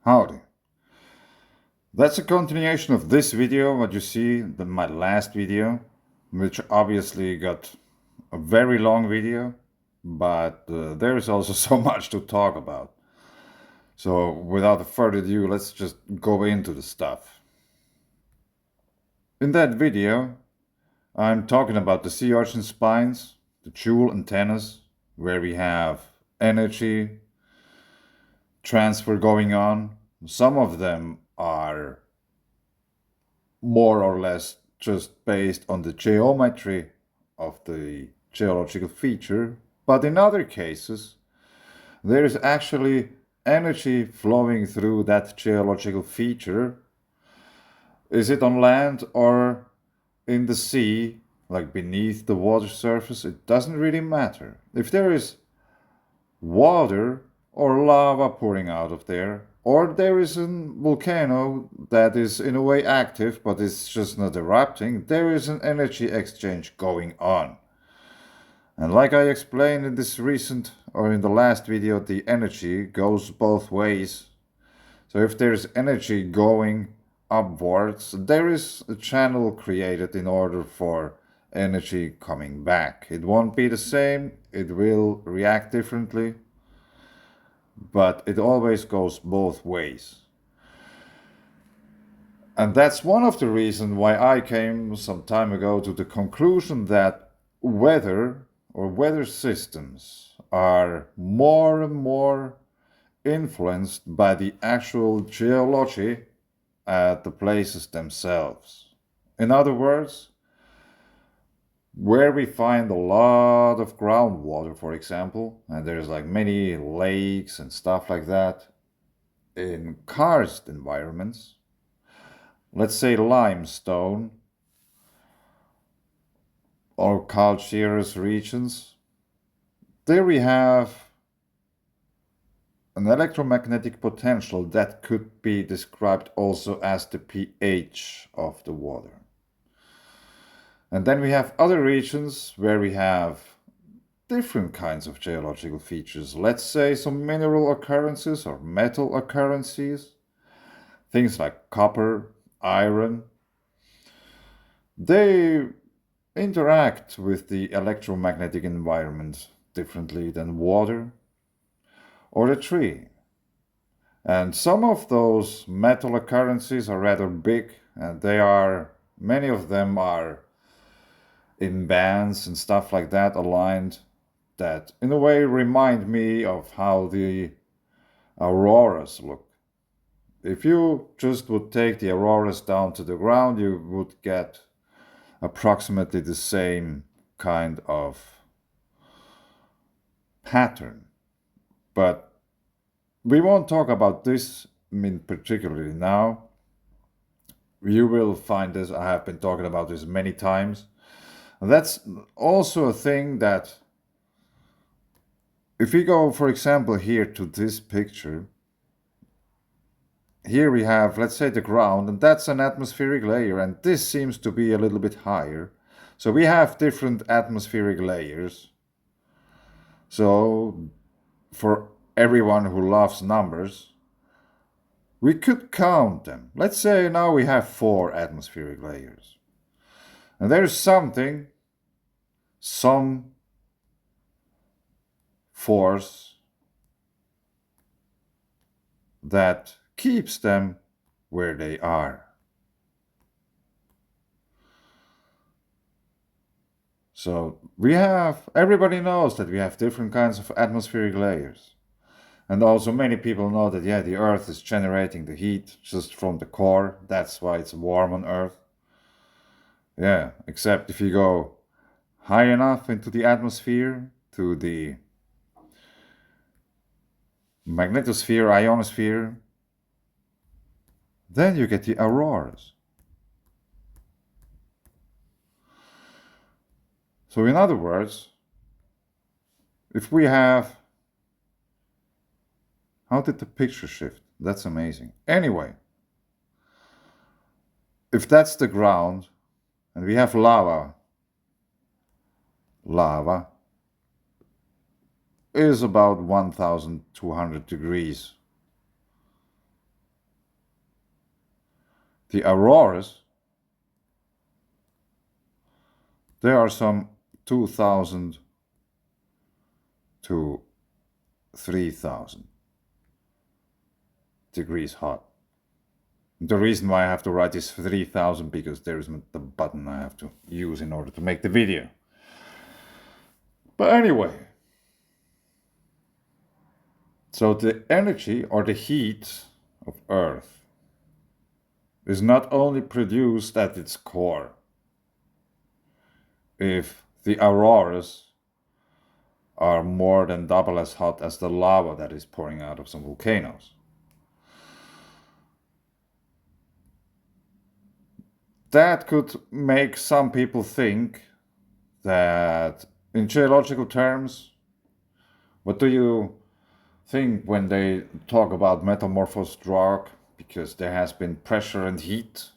Howdy. That's a continuation of this video, what you see, my last video, which obviously got a very long video, but there is also so much to talk about. So without further ado, let's just go into the stuff. In that video, I'm talking about the sea urchin spines, the jewel antennas, where we have energy transfer going on. Some of them are more or less just based on the geometry of the geological feature, but in other cases, there is actually energy flowing through that geological feature. Is it on land or in the sea, like beneath the water surface? It doesn't really matter. If there is water or lava pouring out of there, or there is a volcano that is in a way active but it's just not erupting, there is an energy exchange going on. And like I explained in this recent or in the last video, the energy goes both ways. So if there's energy going upwards, there is a channel created in order for energy coming back. It won't be the same, it will react differently, but it always goes both ways. And that's one of the reasons why I came some time ago to the conclusion that weather or weather systems are more and more influenced by the actual geology at the places themselves. In other words, where we find a lot of groundwater, for example, and there's like many lakes and stuff like that, in karst environments, let's say limestone or calcareous regions, there we have an electromagnetic potential that could be described also as the pH of the water. And then we have other regions where we have different kinds of geological features. Let's say some mineral occurrences or metal occurrences, things like copper, iron. They interact with the electromagnetic environment differently than water or a tree. And some of those metal occurrences are rather big, and many of them are in bands and stuff like that aligned, that in a way remind me of how the auroras look. If you just would take the auroras down to the ground, you would get approximately the same kind of pattern. But we won't talk about this in particularly now. You will find this, I have been talking about this many times. And that's also a thing that, if we go, for example, here to this picture, here we have, let's say, the ground, and that's an atmospheric layer, and this seems to be a little bit higher. So we have different atmospheric layers. So for everyone who loves numbers, we could count them. Let's say now we have 4 atmospheric layers. And there's some force that keeps them where they are. So everybody knows that we have different kinds of atmospheric layers. And also many people know that, yeah, the Earth is generating the heat just from the core. That's why it's warm on Earth. Yeah, except if you go high enough into the atmosphere, to the magnetosphere, ionosphere, then you get the auroras. So in other words, if we have... How did the picture shift? That's amazing. Anyway, if that's the ground, and we have lava is about 1200 degrees The auroras, they are some 2,000 to 3,000 degrees hot. The reason why I have to write is 3,000 because there isn't the button I have to use in order to make the video. But anyway, so the energy or the heat of Earth is not only produced at its core. If the auroras are more than double as hot as the lava that is pouring out of some volcanoes. That could make some people think that in geological terms, what do you think when they talk about metamorphosed rock? Because there has been pressure and heat.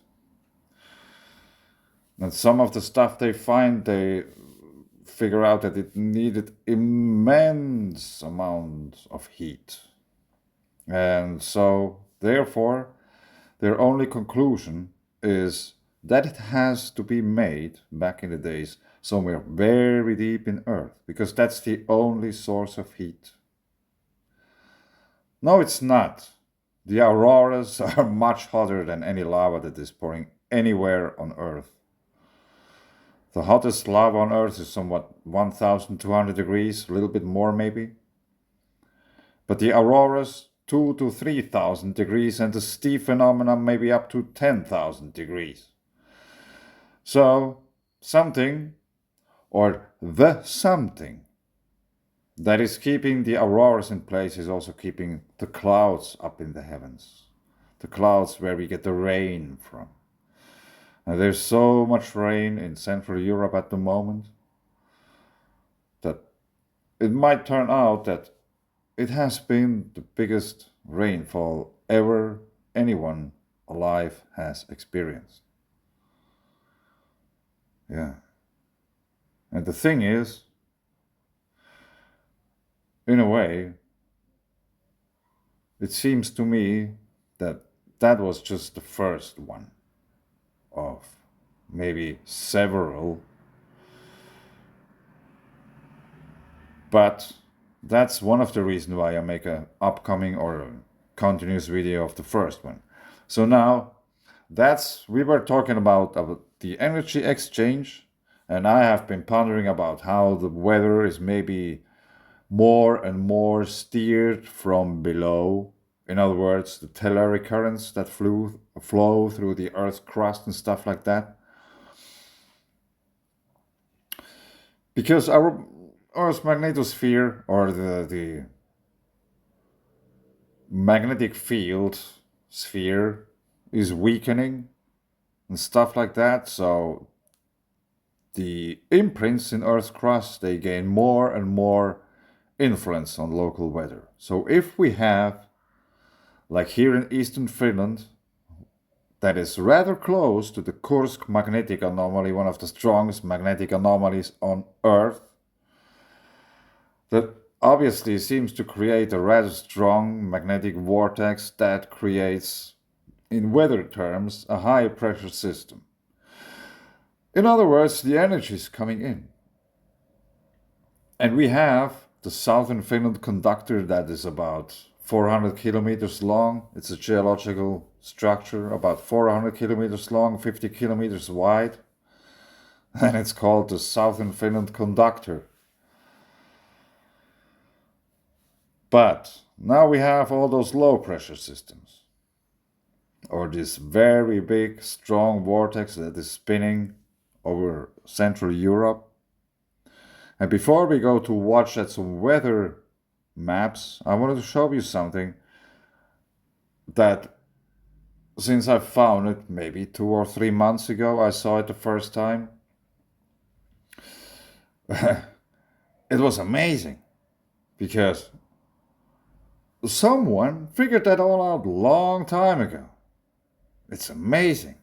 And some of the stuff they find, they figure out that it needed immense amounts of heat. And so, therefore, their only conclusion is that it has to be made back in the days somewhere very deep in Earth, because that's the only source of heat. No, it's not. The auroras are much hotter than any lava that is pouring anywhere on Earth. The hottest lava on Earth is somewhat 1,200 degrees, a little bit more maybe. But the auroras, 2,000 to 3,000 degrees, and the Steve phenomenon maybe up to 10,000 degrees. So, something, or the something, that is keeping the auroras in place is also keeping the clouds up in the heavens. The clouds where we get the rain from. And there's so much rain in Central Europe at the moment that it might turn out that it has been the biggest rainfall ever anyone alive has experienced. Yeah. And the thing is, in a way, it seems to me that that was just the first one of maybe several. But that's one of the reasons why I make an upcoming or a continuous video of the first one. So now, we were talking about the energy exchange, and I have been pondering about how the weather is maybe more and more steered from below. In other words, the telluric currents that flow through the Earth's crust and stuff like that. Because our Earth's magnetosphere, or the magnetic field sphere, is weakening and stuff like that. So the imprints in Earth's crust, they gain more and more influence on local weather. So if we have, like here in eastern Finland, that is rather close to the Kursk magnetic anomaly, one of the strongest magnetic anomalies on Earth, that obviously seems to create a rather strong magnetic vortex that creates, in weather terms, a high pressure system. In other words, the energy is coming in. And we have the southern Finland conductor that is about 400 kilometers long. It's a geological structure about 400 kilometers long, 50 kilometers wide. And it's called the southern Finland conductor. But now we have all those low pressure systems, or this very big, strong vortex that is spinning over Central Europe. And before we go to watch at some weather maps, I wanted to show you something that, since I found it maybe 2 or 3 months ago, I saw it the first time. It was amazing, because someone figured that all out a long time ago. It's amazing.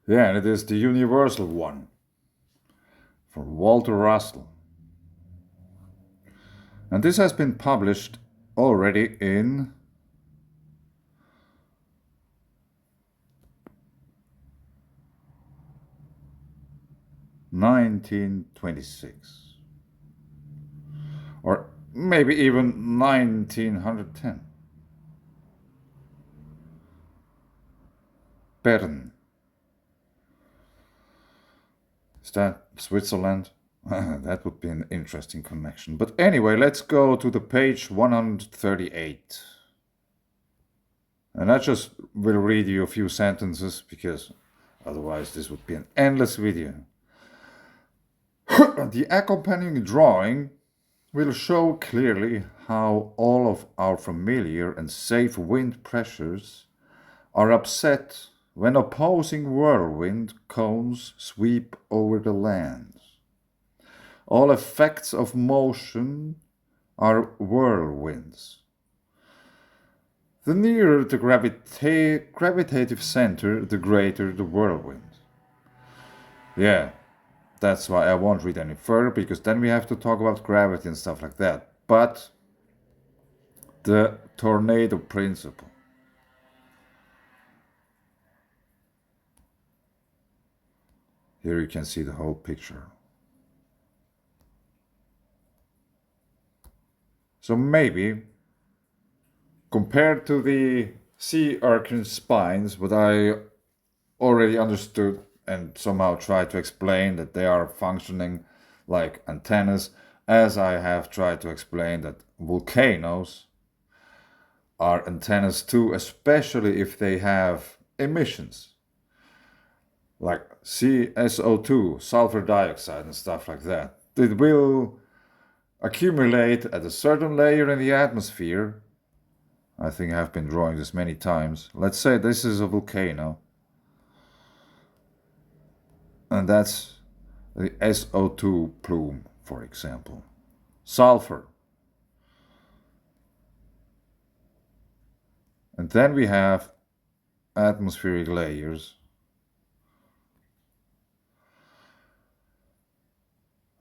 Yeah, and it is the universal one from Walter Russell. And this has been published already in 1926. Or maybe even 1910. Bern. Is that Switzerland? That would be an interesting connection. But anyway, let's go to the page 138. And I just will read you a few sentences because otherwise this would be an endless video. The accompanying drawing will show clearly how all of our familiar and safe wind pressures are upset when opposing whirlwind cones sweep over the land. All effects of motion are whirlwinds. The nearer the gravitative center, the greater the whirlwind. Yeah, that's why I won't read any further, because then we have to talk about gravity and stuff like that. But the tornado principle. Here you can see the whole picture. So maybe, compared to the sea urchin spines, what I already understood and somehow tried to explain that they are functioning like antennas, as I have tried to explain that volcanoes are antennas too, especially if they have emissions like SO2, sulfur dioxide, and stuff like that. It will accumulate at a certain layer in the atmosphere. I think I've been drawing this many times. Let's say this is a volcano, and that's the SO2 plume, for example. Sulfur. And then we have atmospheric layers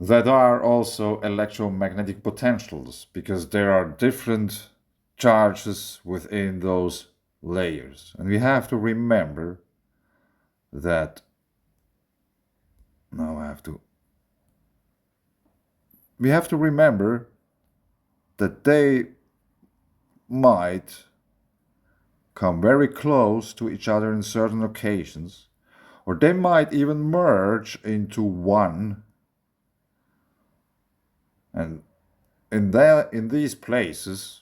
that are also electromagnetic potentials, because there are different charges within those layers. And we have to remember that we have to remember that they might come very close to each other in certain occasions, or they might even merge into one. And in these places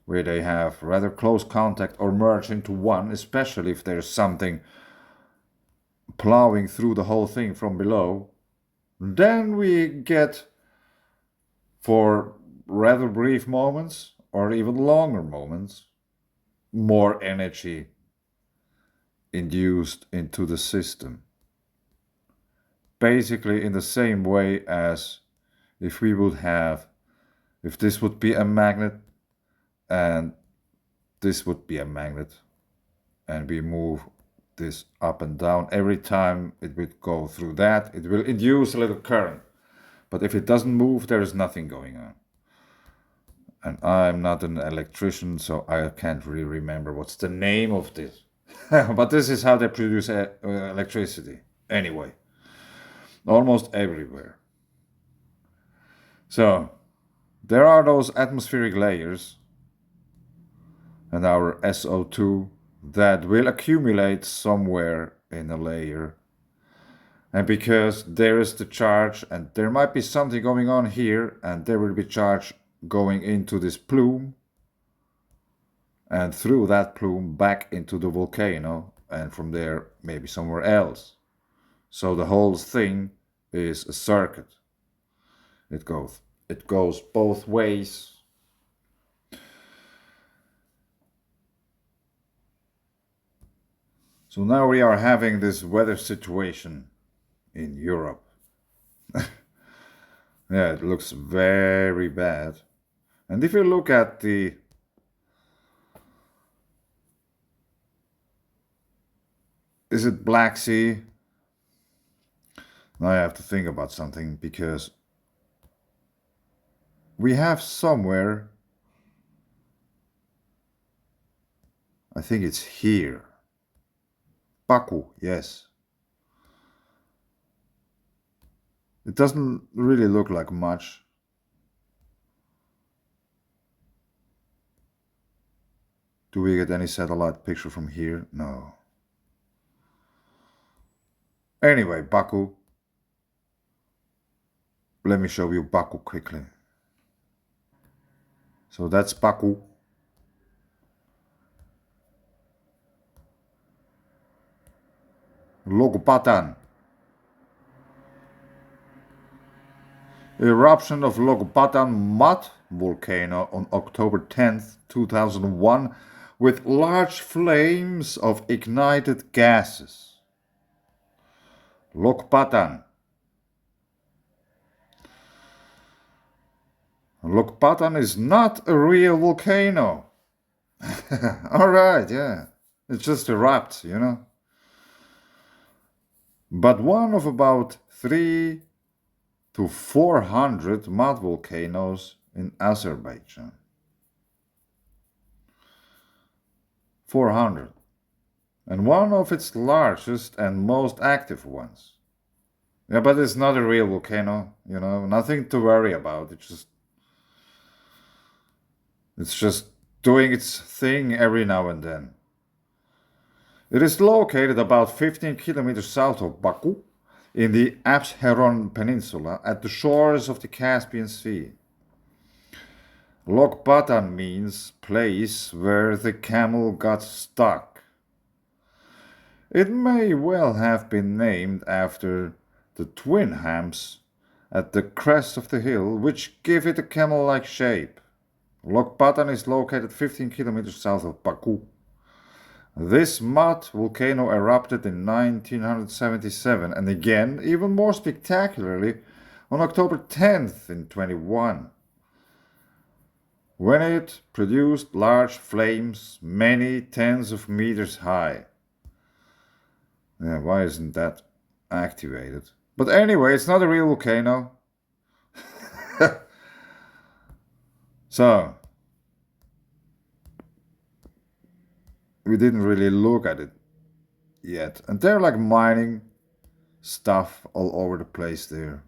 where they have rather close contact or merge into one, especially if there's something plowing through the whole thing from below, then we get, for rather brief moments or even longer moments, more energy induced into the system. Basically in the same way as if this would be a magnet and this would be a magnet, and we move this up and down, every time it would go through that, it will induce a little current. But if it doesn't move, there is nothing going on. And I'm not an electrician, so I can't really remember what's the name of this. But this is how they produce electricity. Anyway, almost everywhere. So, there are those atmospheric layers and our SO2 that will accumulate somewhere in a layer. And because there is the charge, and there might be something going on here, and there will be charge going into this plume, and through that plume back into the volcano, and from there maybe somewhere else. So the whole thing is a circuit. It goes both ways. So now we are having this weather situation in Europe. Yeah, it looks very bad. And if you look at is it Black Sea? Now I have to think about something, because we have somewhere, I think it's here. Baku, yes. It doesn't really look like much. Do we get any satellite picture from here? No. Anyway, Baku. Let me show you Baku quickly. So that's Baku. Logopatan. Eruption of Logopatan mud volcano on October 10th, 2001 with large flames of ignited gases. Lokpatan. Lokpatan is not a real volcano. Alright, yeah. It just erupts, you know. But one of about 3 to 400 mud volcanoes in Azerbaijan. 400. And one of its largest and most active ones. Yeah, but it's not a real volcano, you know, nothing to worry about. It's just doing its thing every now and then. It is located about 15 kilometers south of Baku in the Absheron Peninsula at the shores of the Caspian Sea. Lokbatan means place where the camel got stuck. It may well have been named after the twin hams at the crest of the hill, which give it a camel-like shape. Lokbatan is located 15 kilometers south of Baku. This mud volcano erupted in 1977 and again, even more spectacularly, on October 10th in 21, when it produced large flames many tens of meters high. Yeah, why isn't that activated? But anyway, it's not a real volcano. So, we didn't really look at it yet. And they're like mining stuff all over the place there.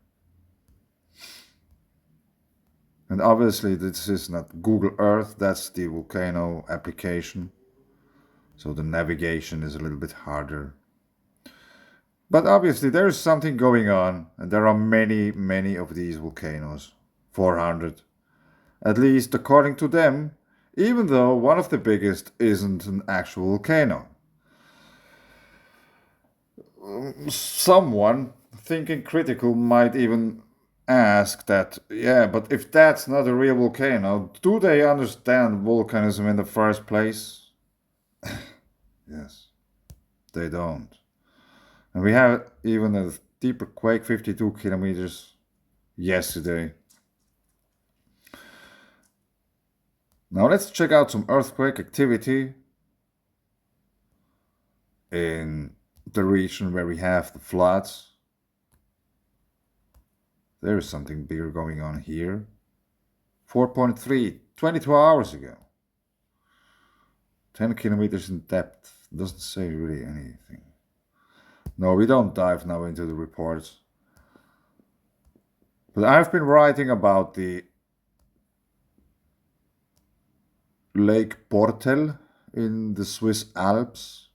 And obviously this is not Google Earth, that's the volcano application. So the navigation is a little bit harder. But obviously there is something going on, and there are many, many of these volcanoes. 400. At least according to them, even though one of the biggest isn't an actual volcano. Someone thinking critical might even ask that, yeah, but if that's not a real volcano, do they understand volcanism in the first place? Yes, they don't. And we have even a deeper quake, 52 kilometers, yesterday. Now let's check out some earthquake activity in the region where we have the floods. There is something bigger going on here. 4.3, 22 hours ago. 10 kilometers in depth. Doesn't say really anything. No, we don't dive now into the reports. But I've been writing about the Lake Portel in the Swiss Alps,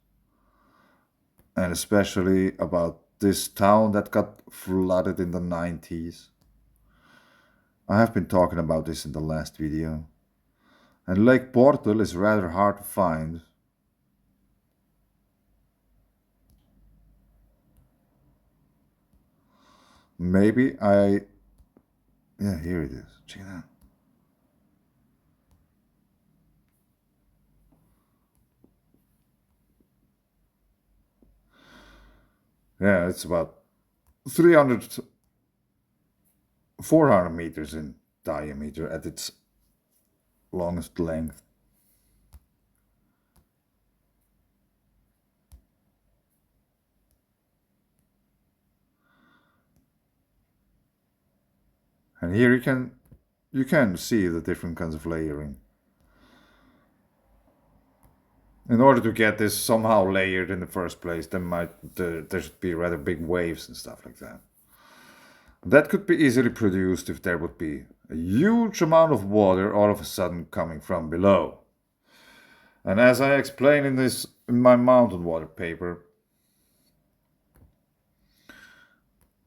and especially about this town that got flooded in the 90s. I have been talking about this in the last video. And Lake Portel is rather hard to find. Maybe yeah, here it is. Check it out. Yeah, it's about 400 meters in diameter at its longest length. And here you can see the different kinds of layering. In order to get this somehow layered in the first place, there should be rather big waves and stuff like that. That could be easily produced if there would be a huge amount of water all of a sudden coming from below. And as I explained in my Mountainwater paper,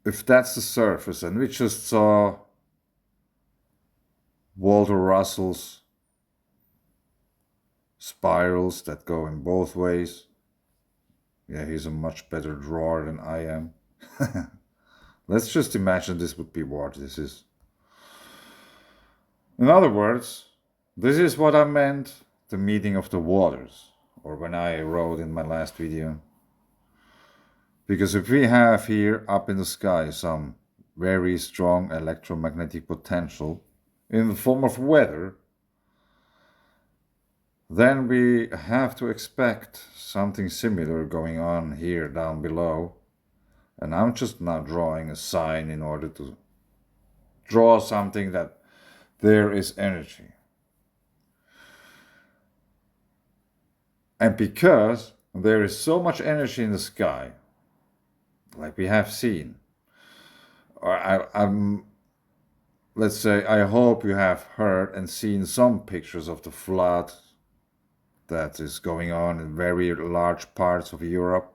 if that's the surface and we just saw Walter Russell's spirals that go in both ways, yeah, he's a much better drawer than I am. Let's just imagine this would be vortices. In other words, this is what I meant, the meeting of the waters, or when I wrote in my last video. Because if we have here up in the sky some very strong electromagnetic potential in the form of weather, then we have to expect something similar going on here down below. And I'm just now drawing a sign in order to draw something that there is energy. And because there is so much energy in the sky, like we have seen, or let's say, I hope you have heard and seen some pictures of the flood that is going on in very large parts of Europe.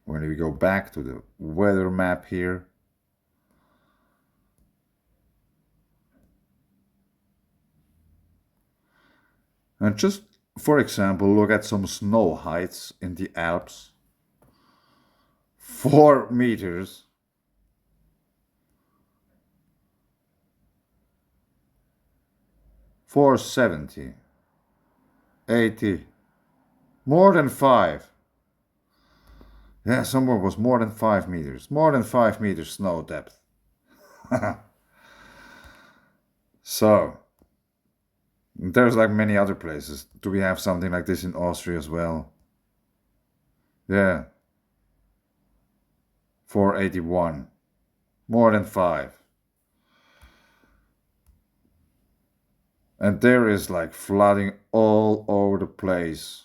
When we go back to the weather map here, and just for example, look at some snow heights in the Alps. 4 meters. $470, $80, more than 5. Yeah, somewhere was more than 5 meters. More than 5 meters snow depth. So, there's like many other places. Do we have something like this in Austria as well? Yeah. 481. More than 5. And there is like flooding all over the place.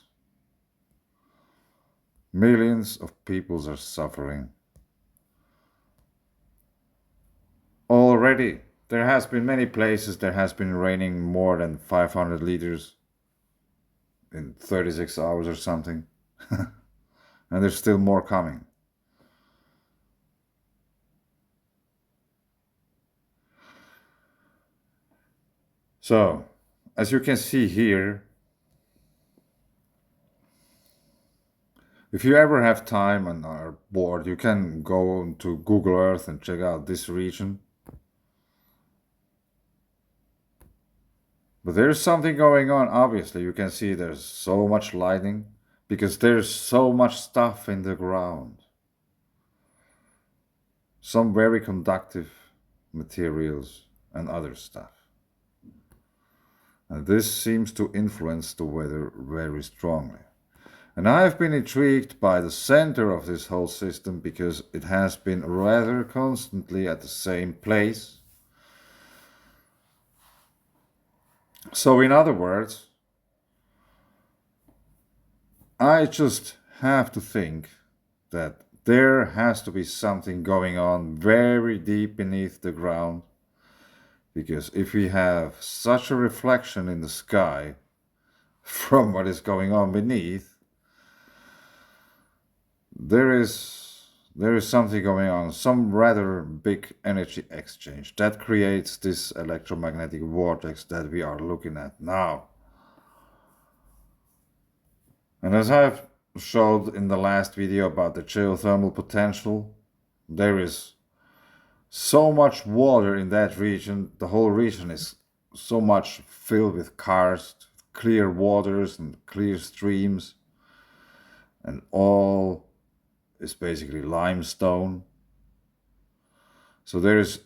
Millions of people are suffering. Already, there has been many places there has been raining more than 500 liters in 36 hours or something. And there's still more coming. So, as you can see here, if you ever have time and are bored, you can go to Google Earth and check out this region. But there's something going on, obviously. You can see there's so much lighting because there's so much stuff in the ground. Some very conductive materials and other stuff. And this seems to influence the weather very strongly. And I have been intrigued by the center of this whole system because it has been rather constantly at the same place. So in other words, I just have to think that there has to be something going on very deep beneath the ground. Because if we have such a reflection in the sky from what is going on beneath, there is something going on, some rather big energy exchange that creates this electromagnetic vortex that we are looking at now. And as I've showed in the last video about the geothermal potential, there is so much water in that region. The whole region is so much filled with karst, clear waters and clear streams, and all is basically limestone. So there is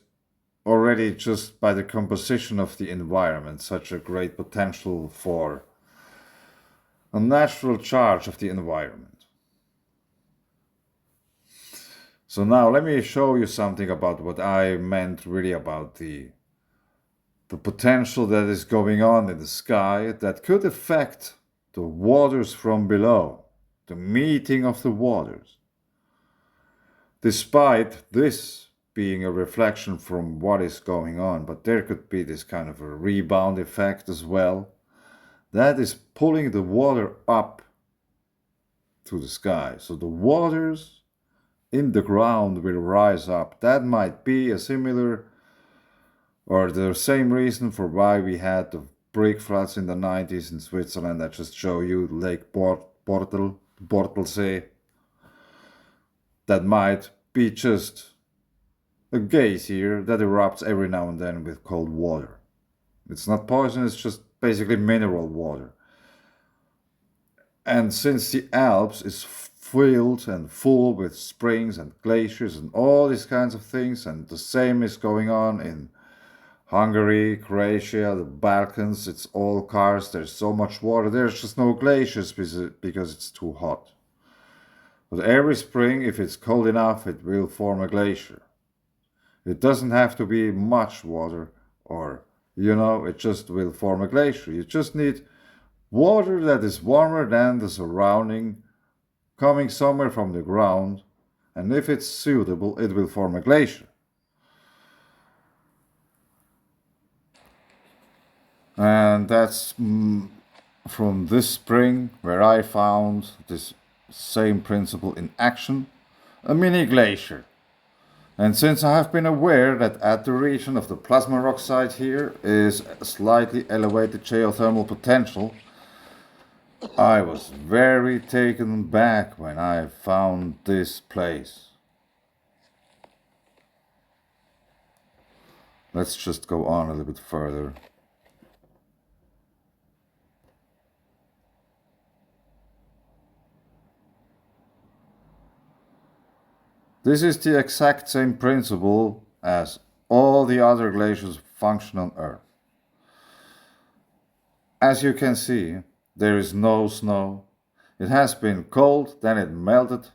already, just by the composition of the environment, such a great potential for a natural charge of the environment. So now let me show you something about what I meant really about the potential that is going on in the sky that could affect the waters from below, the meeting of the waters. Despite this being a reflection from what is going on, but there could be this kind of a rebound effect as well. That is pulling the water up to the sky. So the waters in the ground will rise up. That might be a similar or the same reason for why we had the brick floods in the 90s in Switzerland. I just show you Lake Portelsee. That might be just a glacier that erupts every now and then with cold water. It's not poison, it's just basically mineral water. And since the Alps is filled and full with springs and glaciers and all these kinds of things, and the same is going on in Hungary, Croatia, the Balkans, it's all karst, there's so much water, there's just no glaciers because it's too hot. But every spring, if it's cold enough, it will form a glacier. It doesn't have to be much water or, it just will form a glacier. You just need water that is warmer than the surrounding, coming somewhere from the ground, and if it's suitable, it will form a glacier. And that's from this spring where I found this same principle in action, a mini glacier. And since I have been aware that at the region of the plasma rock site here is a slightly elevated geothermal potential, I was very taken back when I found this place. Let's just go on a little bit further. This is the exact same principle as all the other glaciers function on Earth. As you can see, there is no snow. It has been cold, then it melted.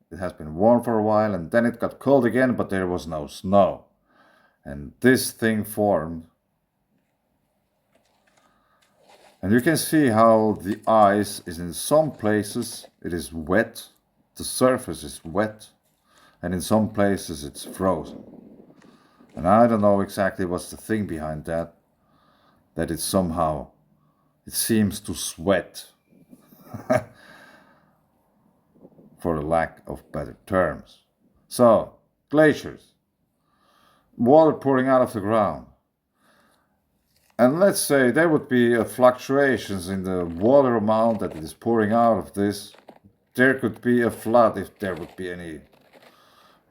It has been warm for a while, and then it got cold again, but there was no snow. And this thing formed. And you can see how the ice is in some places, it is wet. The surface is wet. And in some places it's frozen. And I don't know exactly what's the thing behind that. That it somehow, it seems to sweat. For lack of better terms. So, glaciers. Water pouring out of the ground. And let's say there would be fluctuations in the water amount that it is pouring out of this. There could be a flood if there would be any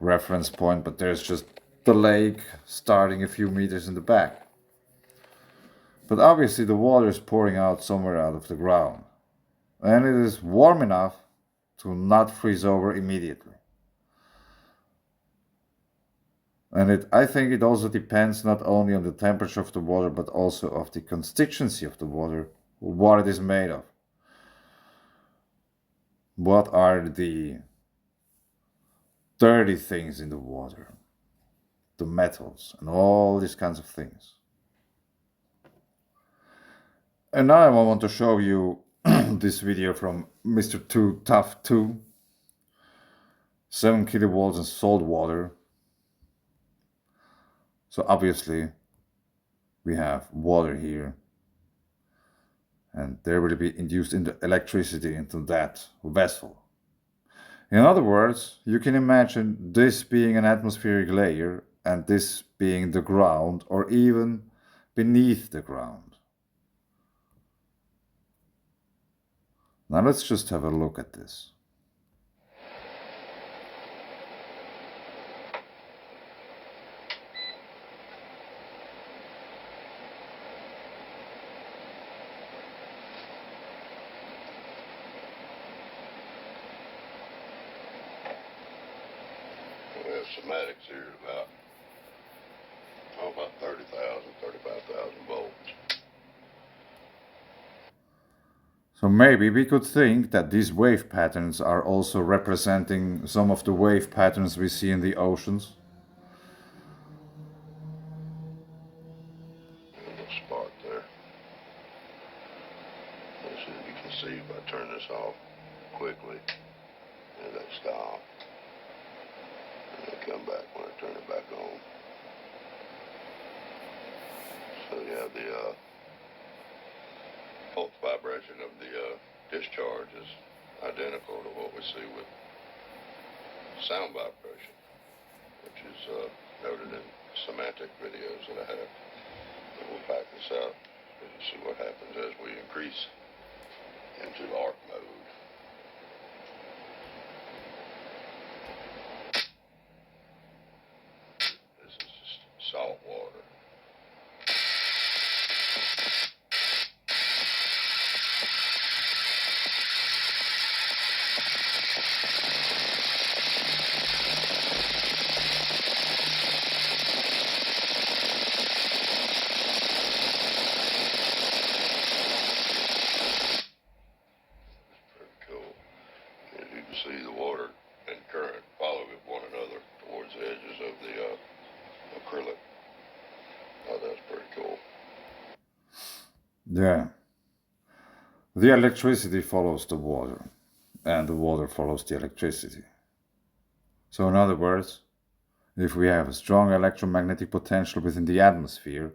reference point, but there's just the lake starting a few meters in the back. But obviously the water is pouring out somewhere out of the ground. And it is warm enough to not freeze over immediately. And I think it also depends not only on the temperature of the water, but also of the constituency of the water, what it is made of. What are the dirty things in the water, the metals, and all these kinds of things. And now I want to show you this video from Mr. 2 Tough 2, 7 kilovolts in salt water. So obviously we have water here, and there will be induced electricity into that vessel. In other words, you can imagine this being an atmospheric layer and this being the ground or even beneath the ground. Now let's just have a look at this. Schematics here about 30,000, 35,000 volts. So maybe we could think that these wave patterns are also representing some of the wave patterns we see in the oceans. A little spark there. Let's see if you can see if I turn this off quickly. And that stop. and come back when I turn it back on. So yeah, the pulse vibration of the discharge is identical to what we see with sound vibration, which is noted in semantic videos that I have. And we'll back this out and see what happens as we increase into arc mode. This is just salt water. See the water and current follow one another towards the edges of the acrylic. Oh, that's pretty cool. Yeah. The electricity follows the water, and the water follows the electricity. So, in other words, if we have a strong electromagnetic potential within the atmosphere,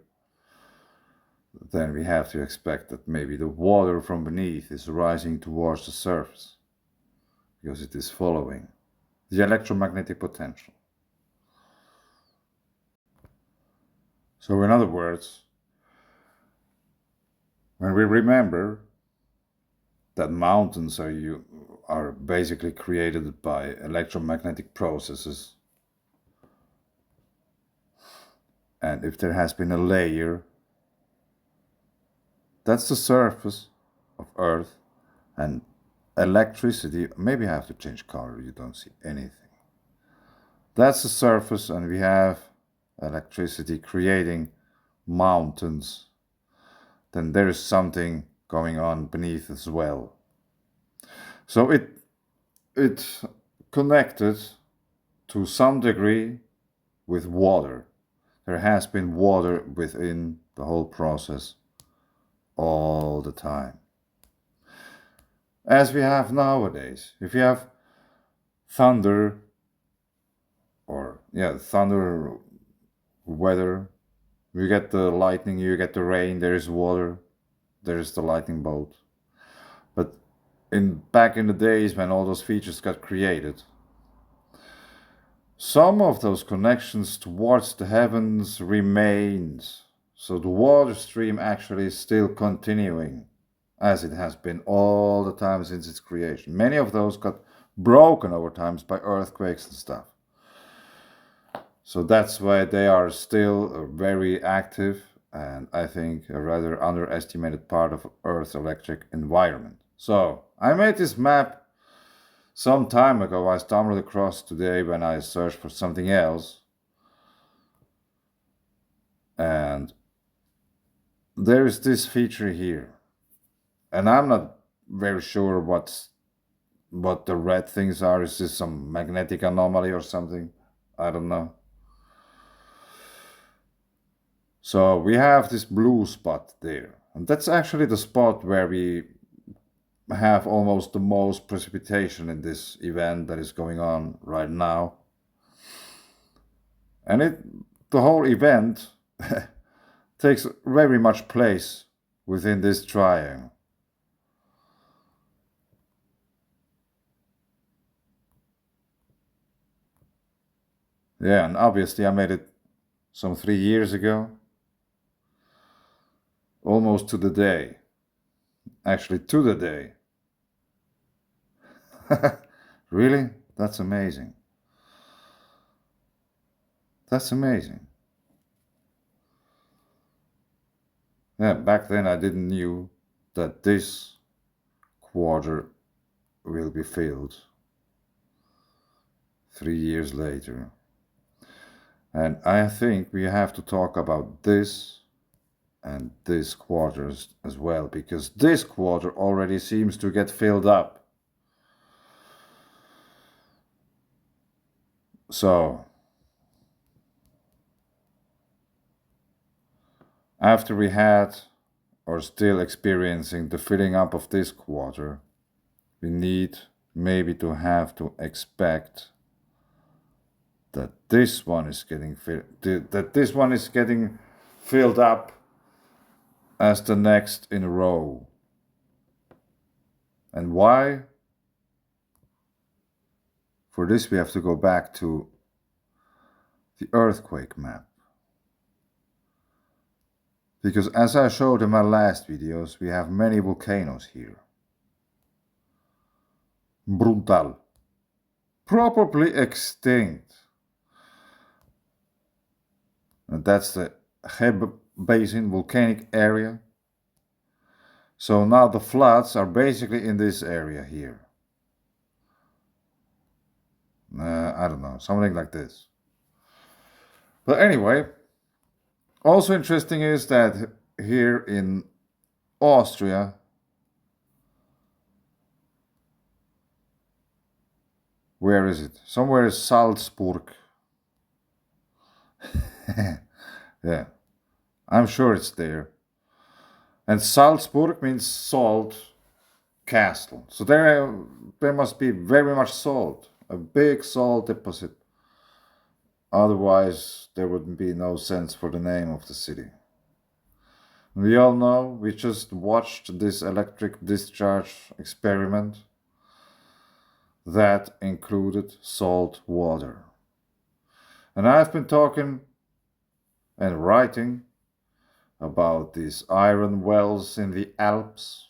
then we have to expect that maybe the water from beneath is rising towards the surface, because it is following the electromagnetic potential. So, in other words, when we remember that mountains are basically created by electromagnetic processes, and if there has been a layer, that's the surface of Earth, and electricity, maybe I have to change color, you don't see anything. That's the surface, and we have electricity creating mountains. Then there is something going on beneath as well. So it's connected to some degree with water. There has been water within the whole process all the time. As we have nowadays. If you have thunder, thunder weather, you get the lightning, you get the rain, there is water, there is the lightning bolt. But back in the days when all those features got created, some of those connections towards the heavens remained. So the water stream actually is still continuing, as it has been all the time since its creation. Many of those got broken over times by earthquakes and stuff. So that's why they are still very active, and I think a rather underestimated part of Earth's electric environment. So I made this map some time ago. I stumbled across today when I searched for something else, and there is this feature here, and I'm not very sure what the red things are. Is this some magnetic anomaly or something? I don't know. So we have this blue spot there, and that's actually the spot where we have almost the most precipitation in this event that is going on right now. And the whole event takes very much place within this triangle. Yeah, and obviously I made it some 3 years ago. Almost to the day. Actually, to the day. Really? That's amazing. That's amazing. Yeah, back then I didn't knew that this quarter will be filled 3 years later. And I think we have to talk about this and this quarter as well, because this quarter already seems to get filled up. So, after we had or still experiencing the filling up of this quarter, we need maybe to have to expect that this one is getting filled up as the next in a row. And why? For this we have to go back to the earthquake map. Because as I showed in my last videos, we have many volcanoes here. Brutal. Probably extinct. And that's the Heb Basin volcanic area. So now the floods are basically in this area here. I don't know, something like this. But anyway, also interesting is that here in Austria, where is it? Somewhere is Salzburg. Yeah, I'm sure it's there. And Salzburg means salt castle. So there must be very much salt, a big salt deposit. Otherwise, there would be no sense for the name of the city. We all know, we just watched this electric discharge experiment that included salt water. And I've been talking and writing about these iron wells in the Alps.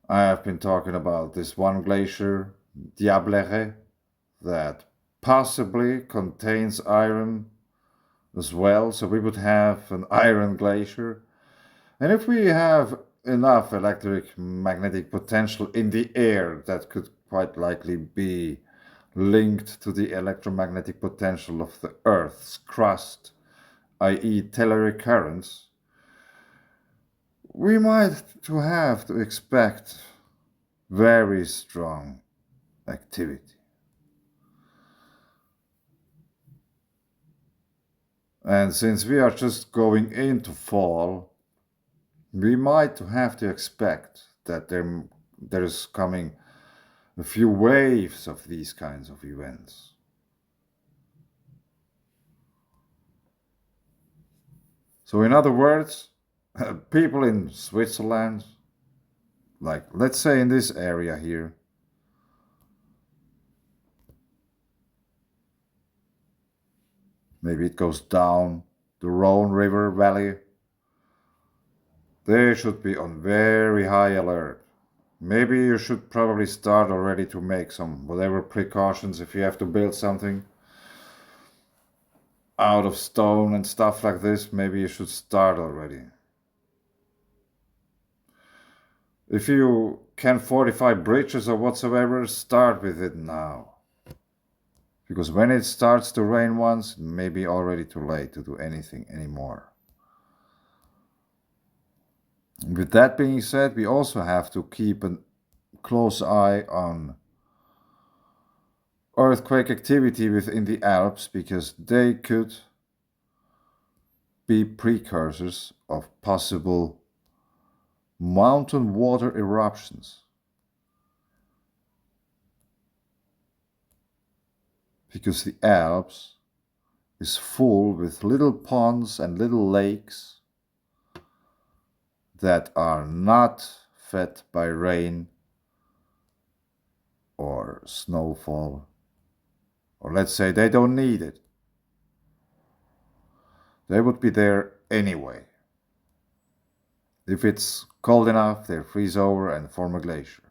I have been talking about this one glacier, Diablere, that possibly contains iron as well, so we would have an iron glacier. And if we have enough electromagnetic potential in the air, that could quite likely be linked to the electromagnetic potential of the Earth's crust, i.e. telluric currents, we might have to expect very strong activity. And since we are just going into fall, we might have to expect that there's coming a few waves of these kinds of events. So in other words, people in Switzerland, like let's say in this area here, maybe it goes down the Rhone River Valley, they should be on very high alert. Maybe you should probably start already to make some whatever precautions if you have to build something out of stone and stuff like this. Maybe you should start already. If you can fortify bridges or whatsoever, start with it now. Because when it starts to rain once, it may be already too late to do anything anymore. With that being said, we also have to keep a close eye on earthquake activity within the Alps, because they could be precursors of possible mountain water eruptions. Because the Alps is full with little ponds and little lakes that are not fed by rain or snowfall, or let's say they don't need it. They would be there anyway. If it's cold enough, they freeze over and form a glacier.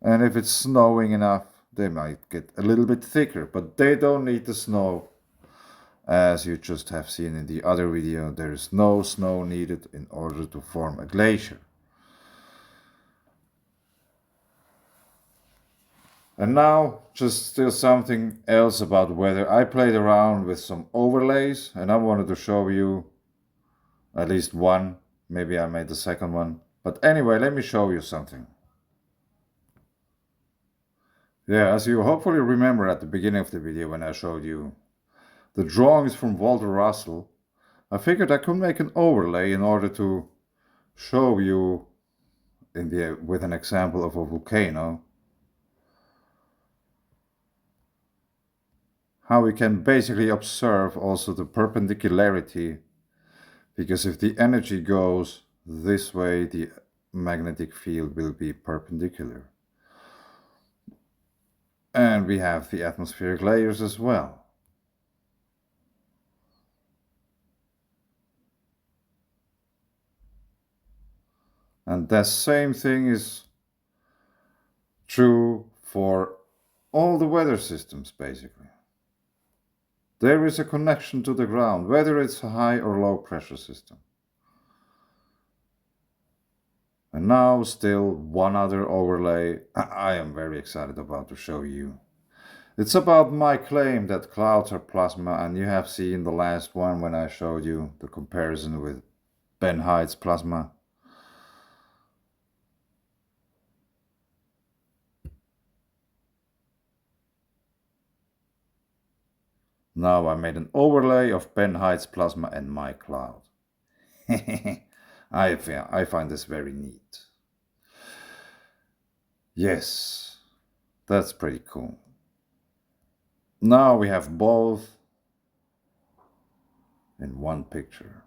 And if it's snowing enough, they might get a little bit thicker, but they don't need the snow. As you just have seen in the other video, there is no snow needed in order to form a glacier. And now, just still something else about weather. I played around with some overlays, and I wanted to show you at least one. Maybe I made the second one. But anyway, let me show you something. Yeah, as you hopefully remember at the beginning of the video when I showed you the drawings from Walter Russell, I figured I could make an overlay in order to show you with an example of a volcano how we can basically observe also the perpendicularity, because if the energy goes this way, the magnetic field will be perpendicular. And we have the atmospheric layers as well. And that same thing is true for all the weather systems, basically. There is a connection to the ground, whether it's a high or low pressure system. And now still one other overlay I am very excited about to show you. It's about my claim that clouds are plasma, and you have seen the last one when I showed you the comparison with Ben Height's plasma. Now I made an overlay of Ben Height's plasma and my cloud. I find this very neat. Yes, that's pretty cool. Now we have both in one picture.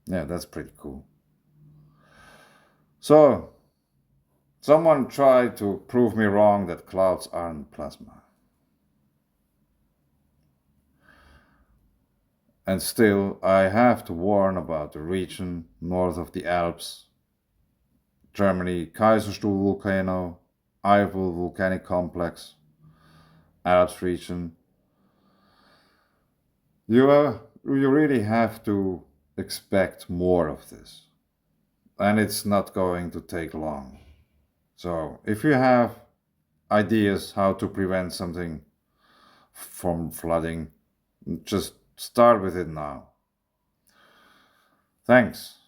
Yeah, that's pretty cool. So, someone tried to prove me wrong that clouds aren't plasma. And still, I have to warn about the region north of the Alps, Germany, Kaiserstuhl volcano, Eifel volcanic complex, Alps region. You really have to expect more of this. And it's not going to take long. So, if you have ideas how to prevent something from flooding, just start with it now. Thanks.